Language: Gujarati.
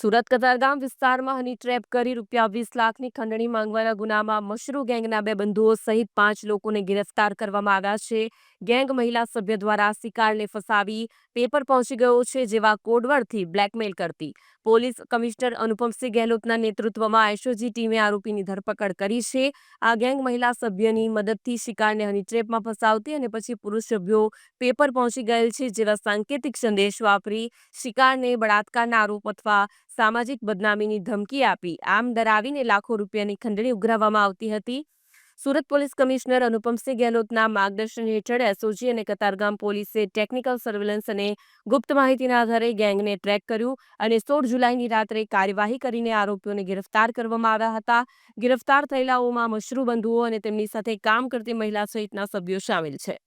સુરત કતારગામ વિસ્તારમાં હની ટ્રેપ કરી ₹20 લાખની ખંડણી માંગવાના ગુનામાં મશરૂ ગેંગના 2 બંધુઓ સહિત 5 લોકોને ગિરફ્તાર કરવામાં આવ્યા છે. ગેંગ મહિલા સભ્ય દ્વારા શિકારને ફસાવી પેપર પહોંચી ગયો છે જેવા કોડવર્ડથી બ્લેકમેલ કરતી. પોલીસ કમિશનર અનુપમસિંહ ગેહલોતના નેતૃત્વમાં એસઓજી ટીમે આરોપીની ધરપકડ કરી છે. આ ગેંગ મહિલા સભ્યની મદદથી શિકારને હની ટ્રેપમાં ફસાવતી અને પછી પુરુષ સભ્યો પેપર પહોંચી ગયેલ છે જેવા સાંકેતિક સંદેશ વાપરી શિકારને બળાત્કારના આરોપ અથવા સામાજિક બદનામીની ધમકી આપી આમ ડરાવીને લાખો રૂપિયાની ખંડણી ઉઘરાવવામાં આવતી હતી. સુરત પોલીસ કમિશનર અનુપમસિંહ ગેહલોતના માર્ગદર્શન હેઠળ એસઓજી અને કતારગામ પોલીસે ટેકનિકલ સર્વેલન્સ અને ગુપ્ત માહિતીના આધારે ગેંગને ટ્રેક કર્યું અને 16 જુલાઈની રાત્રે કાર્યવાહી કરીને આરોપીઓને ગિરફ્તાર કરવામાં આવ્યા હતા. ગિરફ્તાર થયેલાઓમાં મશરૂ બંધુઓ અને તેમની સાથે કામ કરતી મહિલા સહિતના સભ્યો સામેલ છે.